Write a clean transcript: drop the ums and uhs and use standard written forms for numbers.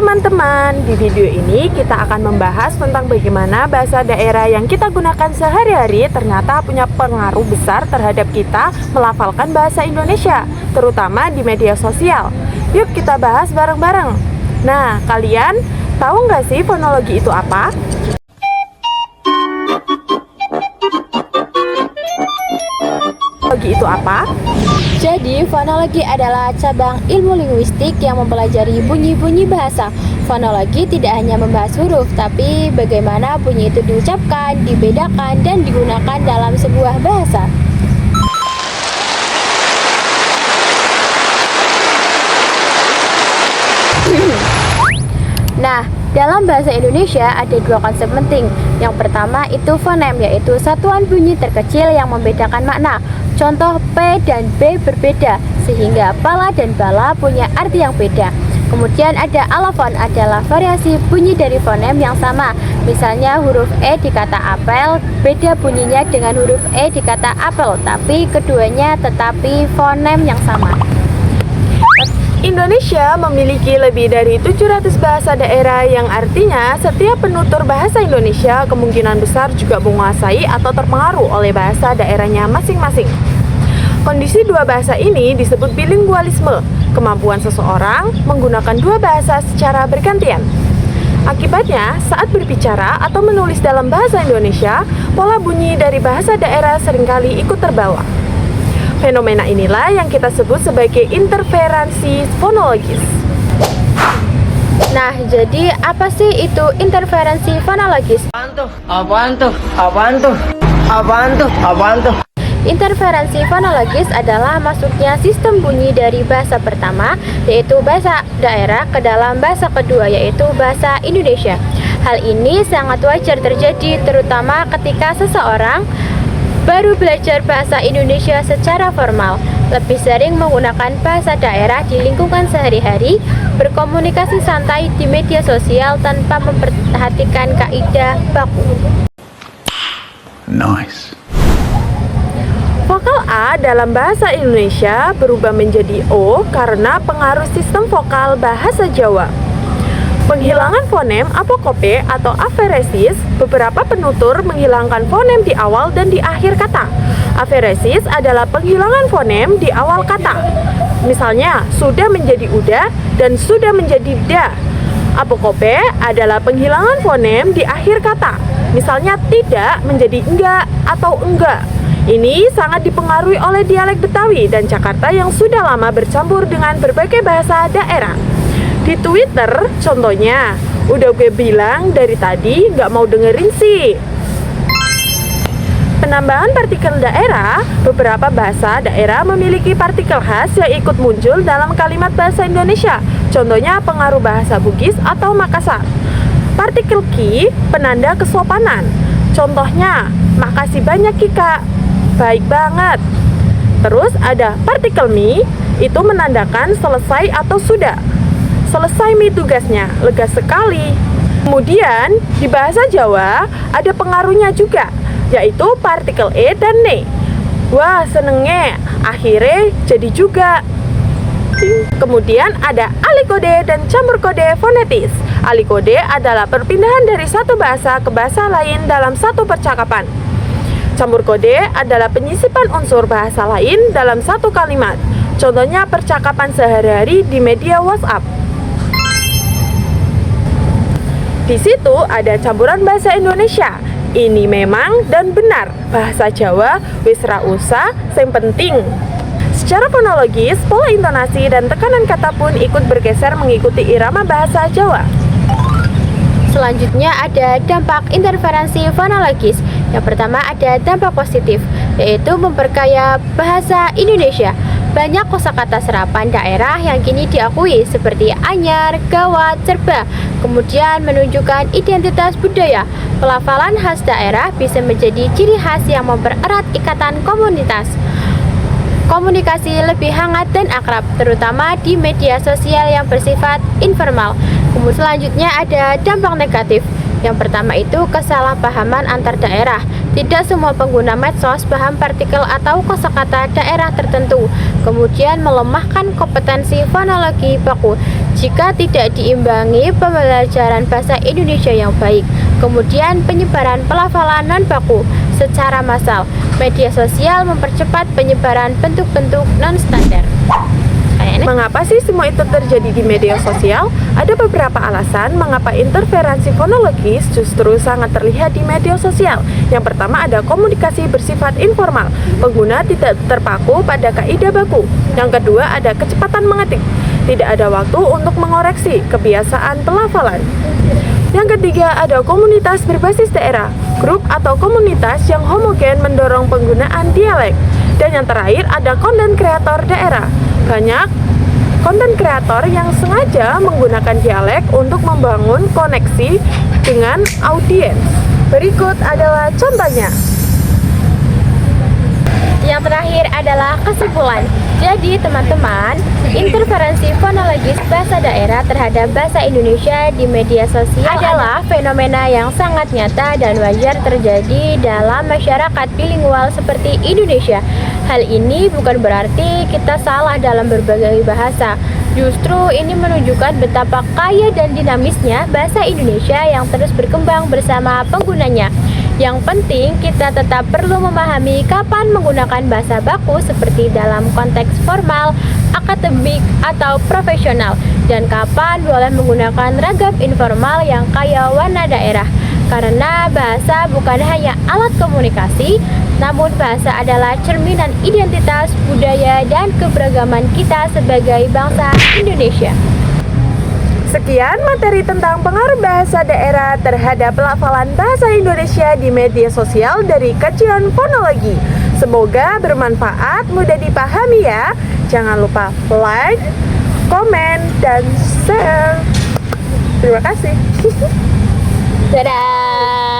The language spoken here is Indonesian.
teman-teman, di video ini kita akan membahas tentang bagaimana bahasa daerah yang kita gunakan sehari-hari ternyata punya pengaruh besar terhadap kita melafalkan bahasa Indonesia, terutama di media sosial. Yuk kita bahas bareng-bareng. Nah, kalian tahu nggak sih fonologi itu apa? Fonologi itu apa? Jadi, fonologi adalah cabang ilmu linguistik yang mempelajari bunyi-bunyi bahasa. Fonologi tidak hanya membahas huruf, tapi bagaimana bunyi itu diucapkan, dibedakan, dan digunakan dalam sebuah bahasa. Nah, dalam bahasa Indonesia ada dua konsep penting. Yang pertama itu fonem, yaitu satuan bunyi terkecil yang membedakan makna. Contoh P dan B berbeda, sehingga pala dan bala punya arti yang beda. Kemudian ada alofon, adalah variasi bunyi dari fonem yang sama. Misalnya huruf E di kata apel, beda bunyinya dengan huruf E di kata apel, tapi keduanya tetapi fonem yang sama. Indonesia memiliki lebih dari 700 bahasa daerah yang artinya setiap penutur bahasa Indonesia kemungkinan besar juga menguasai atau terpengaruh oleh bahasa daerahnya masing-masing. Kondisi dua bahasa ini disebut bilingualisme, kemampuan seseorang menggunakan dua bahasa secara bergantian. Akibatnya, saat berbicara atau menulis dalam bahasa Indonesia, pola bunyi dari bahasa daerah seringkali ikut terbawa. Fenomena inilah yang kita sebut sebagai interferensi fonologis. Nah, jadi apa sih itu interferensi fonologis? Apaan tuh? Interferensi fonologis adalah masuknya sistem bunyi dari bahasa pertama, yaitu bahasa daerah, ke dalam bahasa kedua, yaitu bahasa Indonesia. Hal ini sangat wajar terjadi terutama ketika seseorang baru belajar bahasa Indonesia secara formal, lebih sering menggunakan bahasa daerah di lingkungan sehari-hari, berkomunikasi santai di media sosial tanpa memperhatikan kaidah baku. Nice. Vokal A dalam bahasa Indonesia berubah menjadi O karena pengaruh sistem vokal bahasa Jawa. Penghilangan fonem apokope atau aferesis, beberapa penutur menghilangkan fonem di awal dan di akhir kata. Aferesis adalah penghilangan fonem di awal kata. Misalnya, sudah menjadi udah dan sudah menjadi da. Apokope adalah penghilangan fonem di akhir kata. Misalnya, tidak menjadi enggak atau enggak. Ini sangat dipengaruhi oleh dialek Betawi dan Jakarta yang sudah lama bercampur dengan berbagai bahasa daerah. Di Twitter, contohnya, udah gue bilang dari tadi nggak mau dengerin sih. Penambahan partikel daerah, beberapa bahasa daerah memiliki partikel khas yang ikut muncul dalam kalimat bahasa Indonesia. Contohnya pengaruh bahasa Bugis atau Makassar. Partikel ki, penanda kesopanan. Contohnya, makasih banyak Kika, baik banget. Terus ada partikel mi, itu menandakan selesai atau sudah. Selesai mi tugasnya, lega sekali. Kemudian di bahasa Jawa ada pengaruhnya juga, yaitu partikel e dan ne. Wah senengnya, akhirnya jadi juga. Kemudian ada alikode dan campur kode fonetis. Alikode adalah perpindahan dari satu bahasa ke bahasa lain dalam satu percakapan. Campur kode adalah penyisipan unsur bahasa lain dalam satu kalimat. Contohnya percakapan sehari-hari di media WhatsApp. Di situ ada campuran bahasa Indonesia. Ini memang dan benar bahasa Jawa wis ra usah sing penting. Secara fonologis, pola intonasi dan tekanan kata pun ikut bergeser mengikuti irama bahasa Jawa. Selanjutnya ada dampak interferensi fonologis. Yang pertama ada dampak positif, yaitu memperkaya bahasa Indonesia. Banyak kosakata serapan daerah yang kini diakui seperti anyar, gawat, serba. Kemudian menunjukkan identitas budaya. Pelafalan khas daerah bisa menjadi ciri khas yang mempererat ikatan komunitas. Komunikasi lebih hangat dan akrab, terutama di media sosial yang bersifat informal. Kemudian selanjutnya ada dampak negatif. Yang pertama itu kesalahpahaman antar daerah. Tidak semua pengguna medsos paham partikel atau kosakata daerah tertentu. Kemudian melemahkan kompetensi fonologi baku. jika tidak diimbangi pembelajaran bahasa Indonesia yang baik. Kemudian penyebaran pelafalan non baku secara massal. Media sosial mempercepat penyebaran bentuk-bentuk non standar. Mengapa sih semua itu terjadi di media sosial? Ada beberapa alasan mengapa interferensi fonologis justru sangat terlihat di media sosial. Yang pertama ada komunikasi bersifat informal. Pengguna tidak terpaku pada kaidah baku. Yang kedua ada kecepatan mengetik. Tidak ada waktu untuk mengoreksi kebiasaan pelafalan. Yang ketiga ada komunitas berbasis daerah. Grup atau komunitas yang homogen mendorong penggunaan dialek. Dan yang terakhir ada konten kreator daerah. Banyak konten kreator yang sengaja menggunakan dialek untuk membangun koneksi dengan audiens. Berikut adalah contohnya. Yang terakhir adalah kesimpulan. Jadi teman-teman, interferensi fonologis bahasa daerah terhadap bahasa Indonesia di media sosial adalah fenomena yang sangat nyata dan wajar terjadi dalam masyarakat bilingual seperti Indonesia. Hal ini bukan berarti kita salah dalam berbagai bahasa. Justru ini menunjukkan betapa kaya dan dinamisnya bahasa Indonesia yang terus berkembang bersama penggunanya. Yang penting kita tetap perlu memahami kapan menggunakan bahasa baku seperti dalam konteks formal, akademik, atau profesional, dan kapan boleh menggunakan ragam informal yang kaya warna daerah. Karena bahasa bukan hanya alat komunikasi, namun bahasa adalah cerminan identitas, budaya, dan keberagaman kita sebagai bangsa Indonesia. Sekian materi tentang pengaruh bahasa daerah terhadap pelafalan bahasa Indonesia di media sosial dari kajian fonologi. Semoga bermanfaat, mudah dipahami ya. Jangan lupa like, komen, dan share. Terima kasih. Dadah!